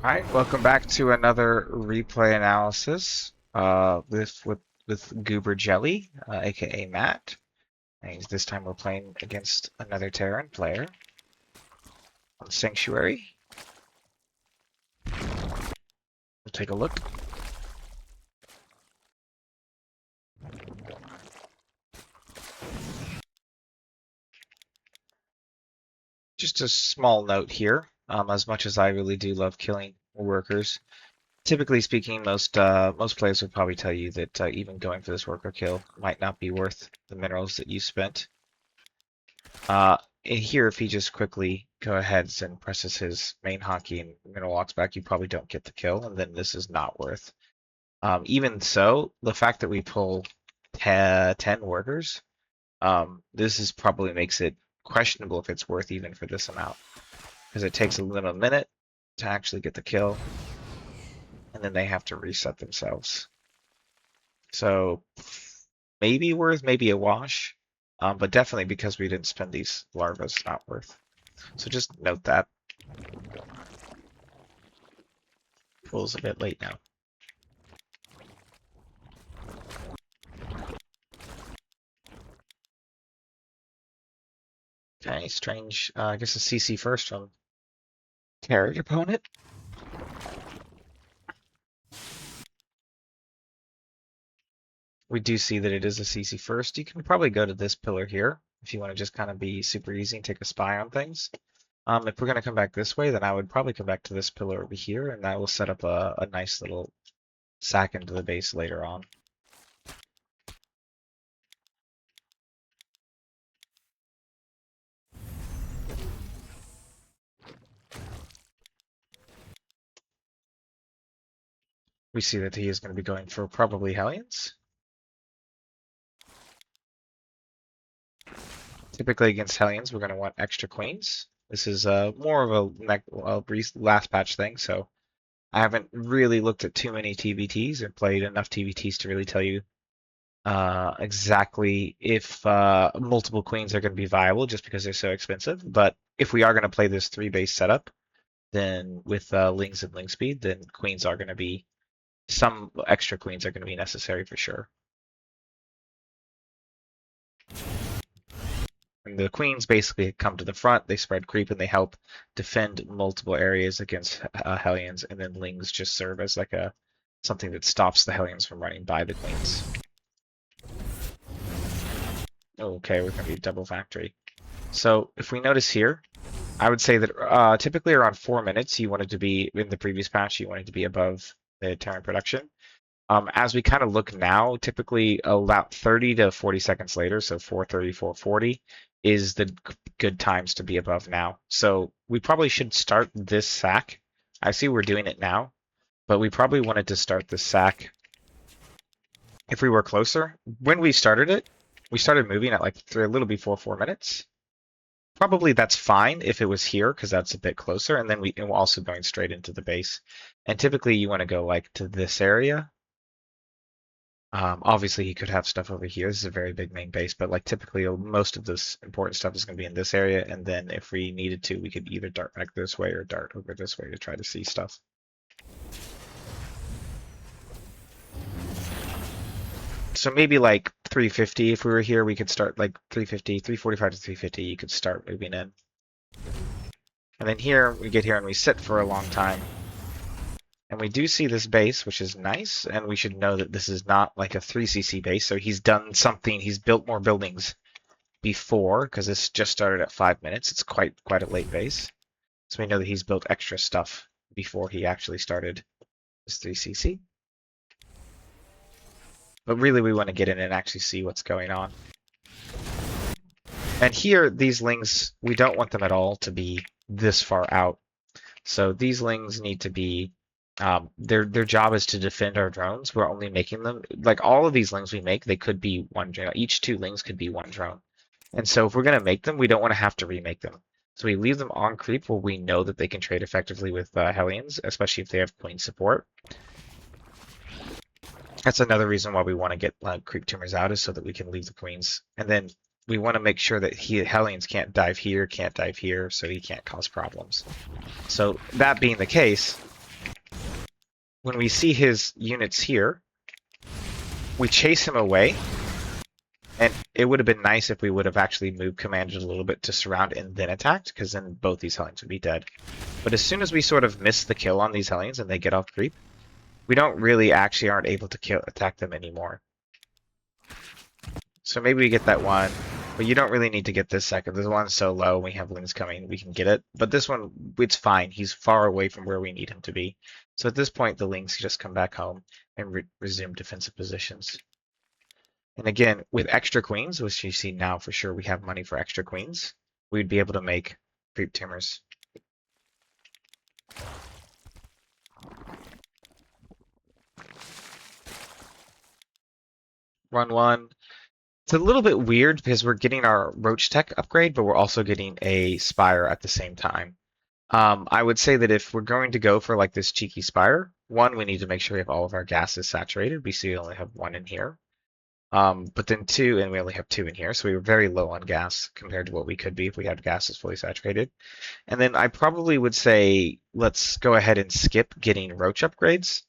Alright, welcome back to another replay analysis with GooberJelly, aka Matt. And this time we're playing against another Terran player on Sanctuary. We'll take a look. Just a small note here, as much as I really do love killing workers, typically speaking, most players would probably tell you that even going for this worker kill might not be worth the minerals that you spent. In here, if he just quickly go ahead and presses his main hotkey and mineral walks back, you probably don't get the kill, and then this is not worth. Even so, the fact that we pull 10 workers, this is probably makes it questionable if it's worth even for this amount, because it takes a little minute to actually get the kill, and then they have to reset themselves. So maybe worth, maybe a wash. But definitely because we didn't spend these larvae, it's not worth. So just note that. Pool's a bit late now. Okay, strange. I guess a CC first from Terran opponent. We do see that it is a CC first. You can probably go to this pillar here if you want to just kind of be super easy and take a spy on things. If we're going to come back this way, then I would probably come back to this pillar over here, and that will set up a nice little sack into the base later on. We see that he is going to be going for probably Hellions. Typically against Hellions, we're going to want extra queens. This is more of a last patch thing, so I haven't really looked at too many TBTs or played enough TBTs to really tell you exactly if multiple queens are going to be viable just because they're so expensive. But if we are going to play this 3-base setup, then with Lings and Ling speed, then queens are going to be, some extra queens are going to be necessary for sure. And the queens basically come to the front, they spread creep, and they help defend multiple areas against Hellions, and then Lings just serve as like something that stops the Hellions from running by the queens. Okay, we're going to be double factory. So if we notice here, I would say that typically around 4 minutes, you wanted to be, in the previous patch, you wanted to be above the Terran production. As we kind of look now, typically about 30 to 40 seconds later, so 4:30, 4:40, is the good times to be above now. So we probably should start this sack. I see we're doing it now, but we probably wanted to start this sack if we were closer. When we started it, we started moving at like a little before 4 minutes. Probably that's fine if it was here because that's a bit closer, and then we're also going straight into the base. And typically you want to go like to this area. Obviously, he could have stuff over here. This is a very big main base, but like typically most of this important stuff is going to be in this area, and then if we needed to, we could either dart back this way or dart over this way to try to see stuff. So maybe like 350, if we were here, we could start like 350, 345 to 350, you could start moving in. And then here, we get here and we sit for a long time. And we do see this base, which is nice, and we should know that this is not like a 3cc base, so he's done something, he's built more buildings before, because this just started at 5 minutes. It's quite a late base. So we know that he's built extra stuff before he actually started this 3cc. But really we want to get in and actually see what's going on. And here, these Lings, we don't want them at all to be this far out. So these Lings need to be their job is to defend our drones. We're only making them, like all of these Lings we make, they could be one drone. Each 2 Lings could be 1 drone. And so if we're going to make them, we don't want to have to remake them. So we leave them on creep where we know that they can trade effectively with Hellions, especially if they have queen support. That's another reason why we want to get creep tumors out, is so that we can leave the queens. And then we want to make sure that Hellions can't dive here, so he can't cause problems. So that being the case, when we see his units here, we chase him away. And it would have been nice if we would have actually moved commanders a little bit to surround and then attacked, because then both these Hellions would be dead. But as soon as we sort of miss the kill on these Hellions and they get off creep, we don't really actually aren't able to attack them anymore. So maybe we get that one, but you don't really need to get this second. This one's so low, we have Lings coming, we can get it. But this one, it's fine. He's far away from where we need him to be. So at this point, the Lings just come back home and resume defensive positions. And again, with extra queens, which you see now for sure, we have money for extra queens, we'd be able to make creep timers. Run one. It's a little bit weird because we're getting our Roach Tech upgrade, but we're also getting a Spire at the same time. I would say that if we're going to go for like this cheeky Spire, one, we need to make sure we have all of our gases saturated. We see we only have one in here. But then two, and we only have two in here, so we were very low on gas compared to what we could be if we had gases fully saturated. And then I probably would say let's go ahead and skip getting Roach upgrades,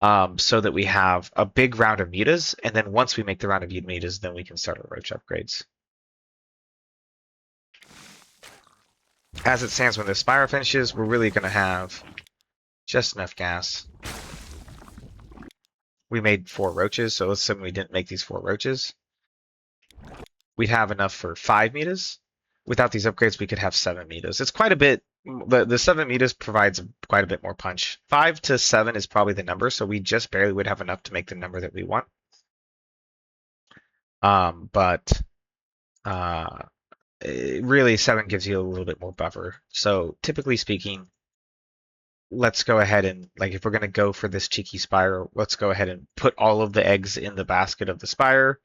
so that we have a big round of mutas, and then once we make the round of mutas, then we can start our Roach upgrades. As it stands, when the Spire finishes, we're really going to have just enough gas. We made 4 roaches, so let's assume we didn't make these 4 roaches. We'd have enough for 5 mutas. Without these upgrades, we could have 7 mutas. It's quite a bit. The 7 mutas provides quite a bit more punch. 5 to 7 is probably the number, so we just barely would have enough to make the number that we want. Really 7 gives you a little bit more buffer. So typically speaking, let's go ahead and, like, if we're going to go for this cheeky Spire, let's go ahead and put all of the eggs in the basket of the Spire.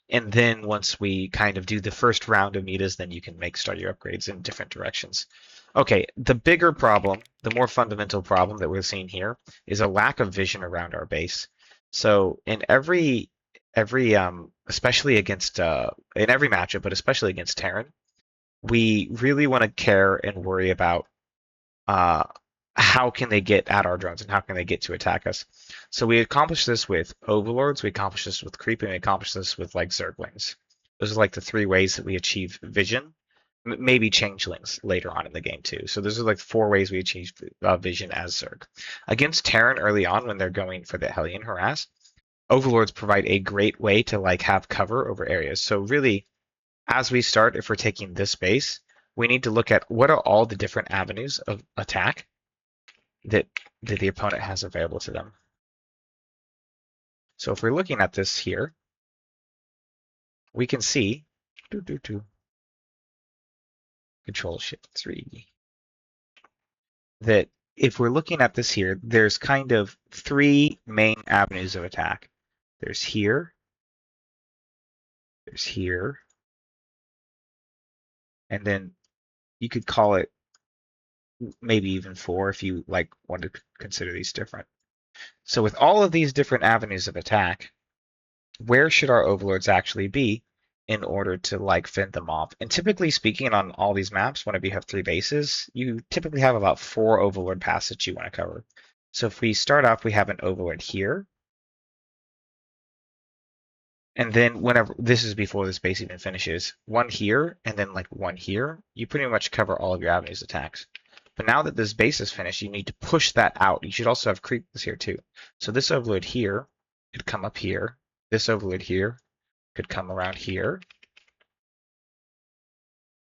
And then once we kind of do the first round of mutas, then you can start your upgrades in different directions. Okay, the bigger problem, the more fundamental problem that we're seeing here is a lack of vision around our base. So in every especially against in every matchup, but especially against Terran, we really want to care and worry about how can they get at our drones and how can they get to attack us. So we accomplish this with Overlords, we accomplish this with Creep, and we accomplish this with like Zerglings. Those are like the 3 ways that we achieve vision. Maybe Changelings later on in the game too. So those are like 4 ways we achieve vision as Zerg. Against Terran early on when they're going for the Hellion harass, Overlords provide a great way to like have cover over areas. So really, as we start, if we're taking this base, we need to look at what are all the different avenues of attack that the opponent has available to them. So if we're looking at this here, we can see Control-Shift-3 that if we're looking at this here, there's kind of 3 main avenues of attack. There's here, there's here, and then you could call it maybe even 4 if you like want to consider these different. So with all of these different avenues of attack, where should our Overlords actually be in order to like fend them off? And typically speaking, on all these maps, whenever you have 3 bases, you typically have about 4 Overlord paths that you want to cover. So if we start off, we have an Overlord here. And then whenever, this is before this base even finishes, 1 here, and then like 1 here, you pretty much cover all of your avenues attacks. But now that this base is finished, you need to push that out. You should also have creeps here too. So this Overlord here could come up here. This Overlord here could come around here.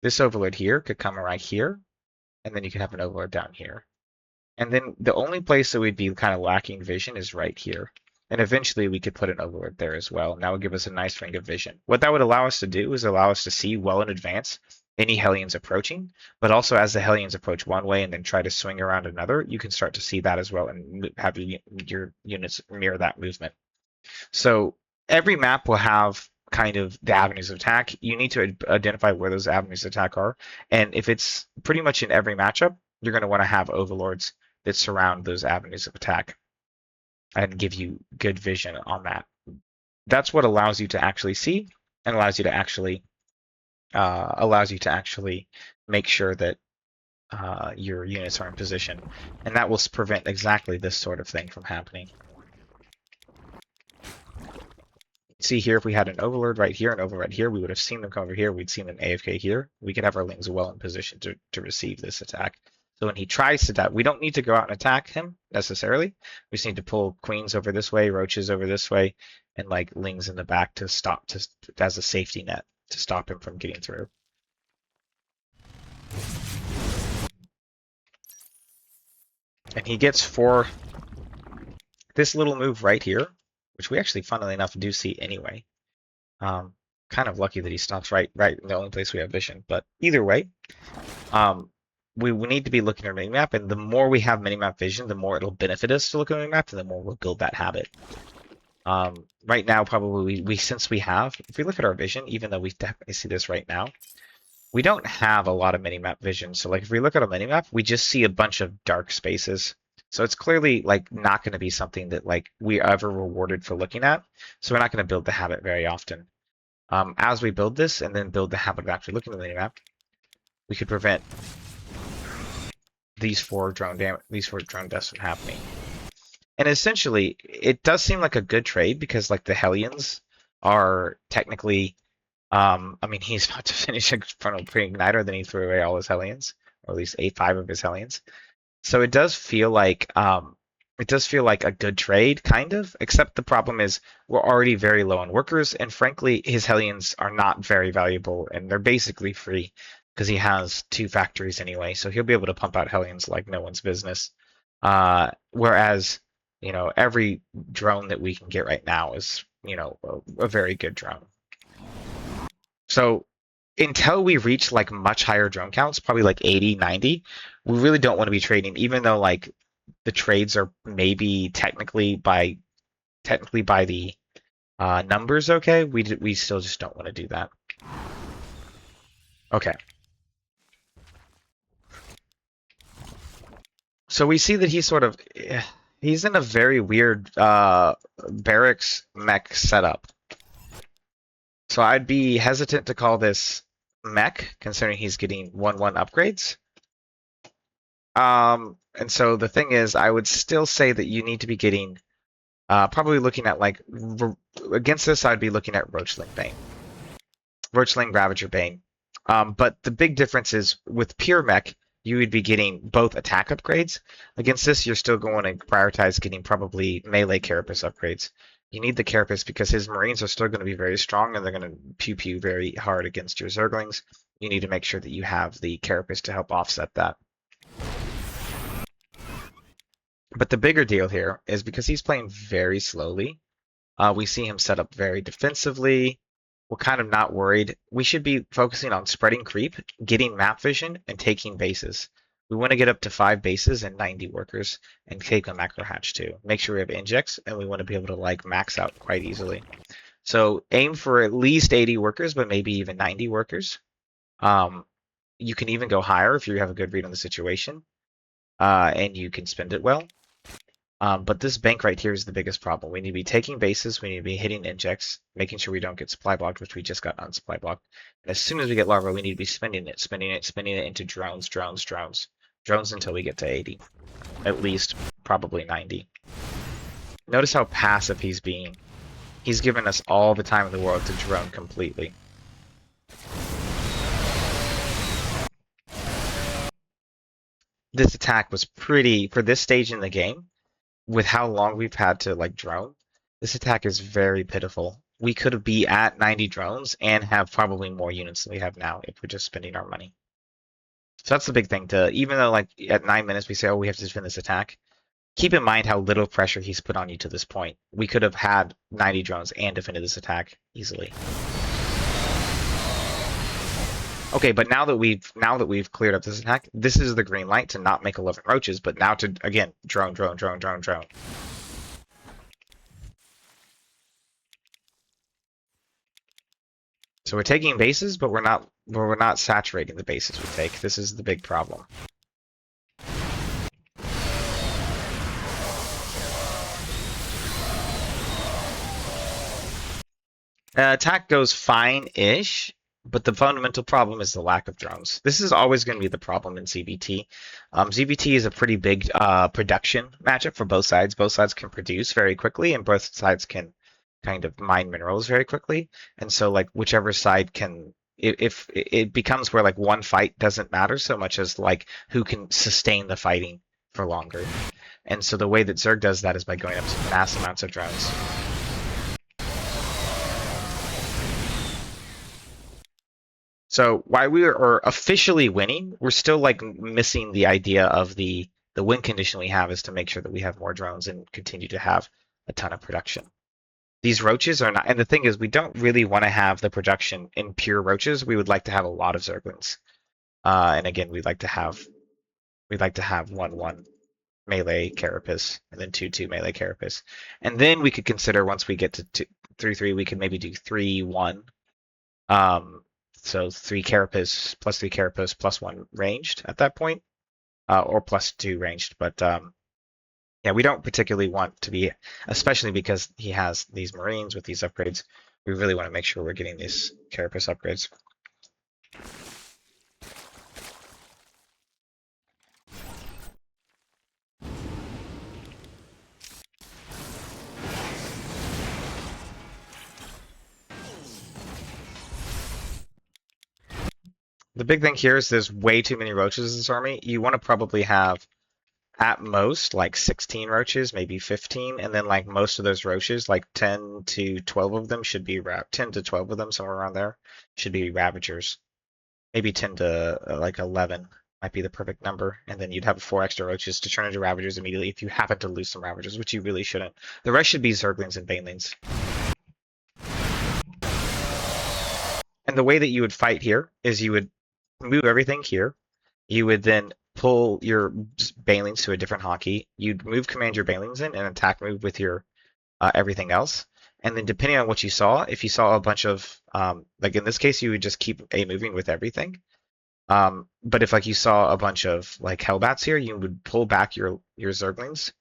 This Overlord here could come around here. And then you can have an Overlord down here. And then the only place that we'd be kind of lacking vision is right here. And eventually we could put an Overlord there as well. And that would give us a nice ring of vision. What that would allow us to do is allow us to see well in advance any Hellions approaching, but also as the Hellions approach one way and then try to swing around another, you can start to see that as well and have your units mirror that movement. So every map will have kind of the avenues of attack. You need to identify where those avenues of attack are. And if it's pretty much in every matchup, you're going to want to have Overlords that surround those avenues of attack and give you good vision on that. That's what allows you to actually see and allows you to actually make sure that your units are in position, and that will prevent exactly this sort of thing from happening. See here, if we had an overlord right here and overlord here, we would have seen them come over here. We'd seen them AFK here. We could have our lings well in position to receive this attack. So when he tries to attack, we don't need to go out and attack him necessarily. We just need to pull queens over this way, roaches over this way, and like lings in the back to stop, as a safety net to stop him from getting through. And he gets for this little move right here, which we actually, funnily enough, do see anyway. Kind of lucky that he stops right in the only place we have vision. But either way, we need to be looking at our minimap, and the more we have minimap vision, the more it'll benefit us to look at our minimap, and the more we'll build that habit. Right now, probably since we have, if we look at our vision, even though we definitely see this right now, we don't have a lot of minimap vision. So like if we look at a minimap, we just see a bunch of dark spaces. So it's clearly like not going to be something that like we ever rewarded for looking at. So we're not going to build the habit very often. As we build this and then build the habit of actually looking at the minimap, we could prevent these four drone deaths from happening. And essentially, it does seem like a good trade because like the Hellions are technically, I mean, he's about to finish a frontal pre-igniter, then he threw away all his Hellions, or at least 5 of his Hellions. So it does feel like a good trade, kind of, except the problem is we're already very low on workers, and frankly, his Hellions are not very valuable, and they're basically free because he has 2 factories anyway, so he'll be able to pump out Hellions like no one's business. Whereas, you know, every drone that we can get right now is, you know, a very good drone. So until we reach like much higher drone counts, probably like 80, 90, we really don't want to be trading, even though like the trades are maybe technically by the numbers okay. We still just don't want to do that. Okay. So we see that he's in a very weird barracks mech setup. So I'd be hesitant to call this mech, considering he's getting 1/1 upgrades. And so the thing is, I would still say that you need to be getting, probably looking at like, against this, I'd be looking at Roachling Bane. Roachling Ravager Bane. But the big difference is with pure mech, you would be getting both attack upgrades. Against this, you're still going to prioritize getting probably melee carapace upgrades. You need the carapace because his marines are still going to be very strong and they're going to pew very hard against your zerglings. You need to make sure that you have the carapace to help offset that. But the bigger deal here is because he's playing very slowly, we see him set up very defensively. We're kind of not worried. We should be focusing on spreading creep, getting map vision, and taking bases. We want to get up to 5 bases and 90 workers and take a macro hatch too. Make sure we have injects, and we want to be able to like max out quite easily. So aim for at least 80 workers, but maybe even 90 workers. You can even go higher if you have a good read on the situation, and you can spend it well. But this bank right here is the biggest problem. We need to be taking bases, we need to be hitting injects, making sure we don't get supply blocked, which we just got unsupply blocked. And as soon as we get larva, we need to be spinning it into drones until we get to 80. At least, probably 90. Notice how passive he's being. He's given us all the time in the world to drone completely. This attack was pretty, for this stage in the game, with how long we've had to like drone, this attack is very pitiful. We could be at 90 drones and have probably more units than we have now if we're just spending our money. So that's the big thing, even though like at 9 minutes we say, oh, we have to defend this attack, keep in mind how little pressure he's put on you to this point. We could have had 90 drones and defended this attack easily. Okay, but now that we've cleared up this attack, this is the green light to not make 11 roaches, but now to again drone. So we're taking bases, but we're not saturating the bases we take. This is the big problem. Attack goes fine-ish. But the fundamental problem is the lack of drones. This is always going to be the problem in ZBT. ZBT is a pretty big production matchup for both sides. Both sides can produce very quickly, and both sides can kind of mine minerals very quickly. And so, like, whichever side can, if it becomes where like one fight doesn't matter so much as like who can sustain the fighting for longer. And so the way that Zerg does that is by going up to mass amounts of drones. So while we are officially winning, we're still like missing the idea of the win condition we have is to make sure that we have more drones and continue to have a ton of production. These roaches are not, and the thing is, we don't really want to have the production in pure roaches. We would like to have a lot of zerglings, and again, we'd like to have 1/1 melee carapace and then 2/2 melee carapace, and then we could consider once we get to 3/3, we could maybe do 3/1. So 3 carapace plus 3 carapace plus 1 ranged at that point, or plus 2 ranged. But yeah, we don't particularly want to be, especially because he has these marines with these upgrades. We really want to make sure we're getting these carapace upgrades. The big thing here is there's way too many roaches in this army. You want to probably have at most like 16 roaches, maybe 15, and then like most of those roaches, like 10 to 12 of them should be 10 to 12 of them, somewhere around there, should be ravagers. Maybe 10 to like 11 might be the perfect number, and then you'd have 4 extra roaches to turn into ravagers immediately if you happen to lose some ravagers, which you really shouldn't. The rest should be zerglings and banelings. And the way that you would fight here is you would move everything here. You would then pull your banelings to a different hotkey. You'd command your banelings in and attack move with your everything else. And then depending on what you saw, if you saw a bunch of, like in this case, you would just keep a moving with everything. But if like you saw a bunch of like hellbats here, you would pull back your zerglings,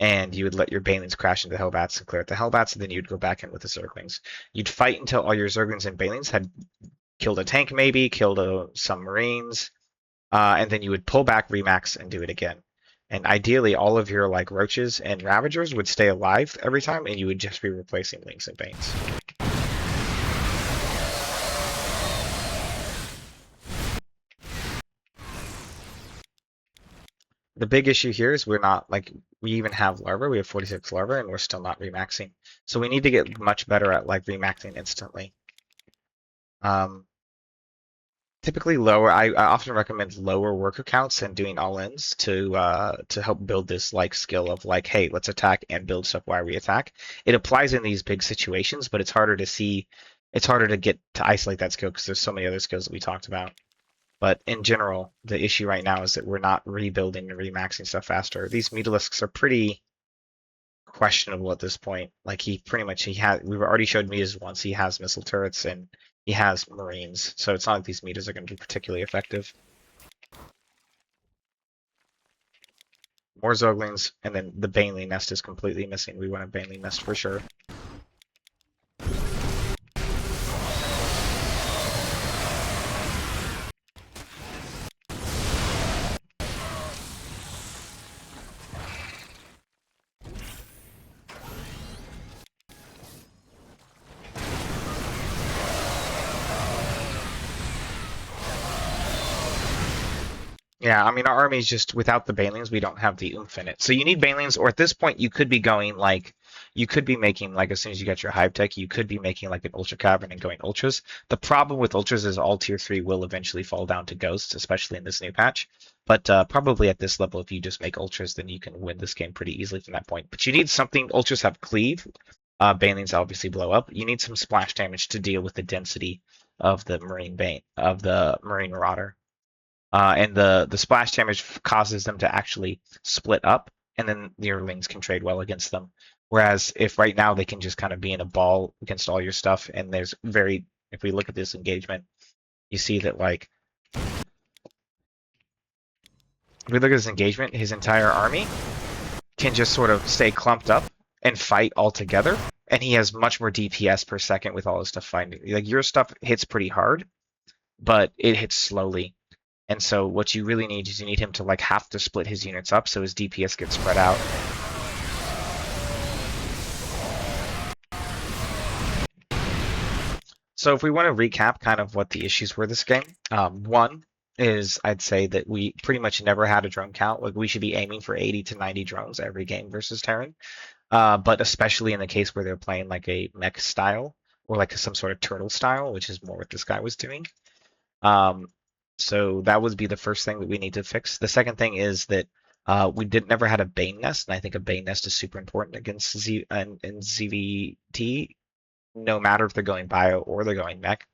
and you would let your banelings crash into hellbats and clear out the hellbats, and then you'd go back in with the zerglings. You'd fight until all your zerglings and banelings had killed a tank, maybe killed some marines, and then you would pull back, remax, and do it again. And ideally, all of your like roaches and ravagers would stay alive every time, and you would just be replacing links and banes. The big issue here is we're not like we even have larva. We have 46 larva, and we're still not remaxing. So we need to get much better at like remaxing instantly. Typically lower. I often recommend lower worker counts and doing all-ins to help build this like skill of like, hey, let's attack and build stuff while we attack. It applies in these big situations, but it's harder to see. It's harder to get to isolate that skill because there's so many other skills that we talked about. But in general, the issue right now is that we're not rebuilding and remaxing stuff faster. These mutalisks are pretty questionable at this point. Like we've already showed metas once. He has missile turrets and he has marines, so it's not like these metas are going to be particularly effective. More zerglings, and then the baneling nest is completely missing. We want a baneling nest for sure. Yeah, I mean, our army's just without the banelings, we don't have the oomph in it. So you need banelings, or at this point, you could be going like, you could be making like as soon as you get your hive tech, you could be making like an ultra cavern and going ultras. The problem with ultras is all tier 3 will eventually fall down to ghosts, especially in this new patch. But probably at this level, if you just make ultras, then you can win this game pretty easily from that point. But you need something. Ultras have cleave. Banelings obviously blow up. You need some splash damage to deal with the density of the marine marauder. And the splash damage causes them to actually split up, and then the Earlings can trade well against them. Whereas if right now they can just kind of be in a ball against all your stuff, and if we look at this engagement, you see that like, if we look at this engagement, his entire army can just sort of stay clumped up and fight all together. And he has much more DPS per second with all his stuff fighting. Like your stuff hits pretty hard, but it hits slowly. And so what you really need is you need him to like have to split his units up so his DPS gets spread out. So if we want to recap kind of what the issues were this game, one is I'd say that we pretty much never had a drone count. Like we should be aiming for 80 to 90 drones every game versus Terran. But especially in the case where they're playing like a mech style or like some sort of turtle style, which is more what this guy was doing. So that would be the first thing that we need to fix. The second thing is that we never had a Bane nest, and I think a Bane nest is super important against in ZVT, no matter if they're going bio or they're going mech.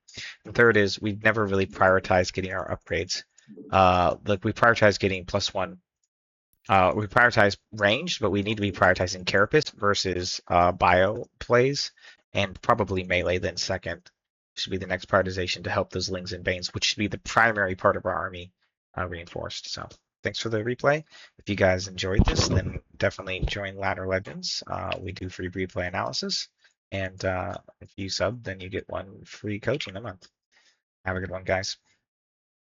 And third is we've never really prioritized getting our upgrades. Like we prioritize getting +1. We prioritize ranged, but we need to be prioritizing carapace versus bio plays, and probably melee then second. Should be the next prioritization to help those Lings and Banes, which should be the primary part of our army reinforced. So thanks for the replay. If you guys enjoyed this, then definitely join Ladder Legends. We do free replay analysis. And if you sub, then you get one free coaching a month. Have a good one, guys.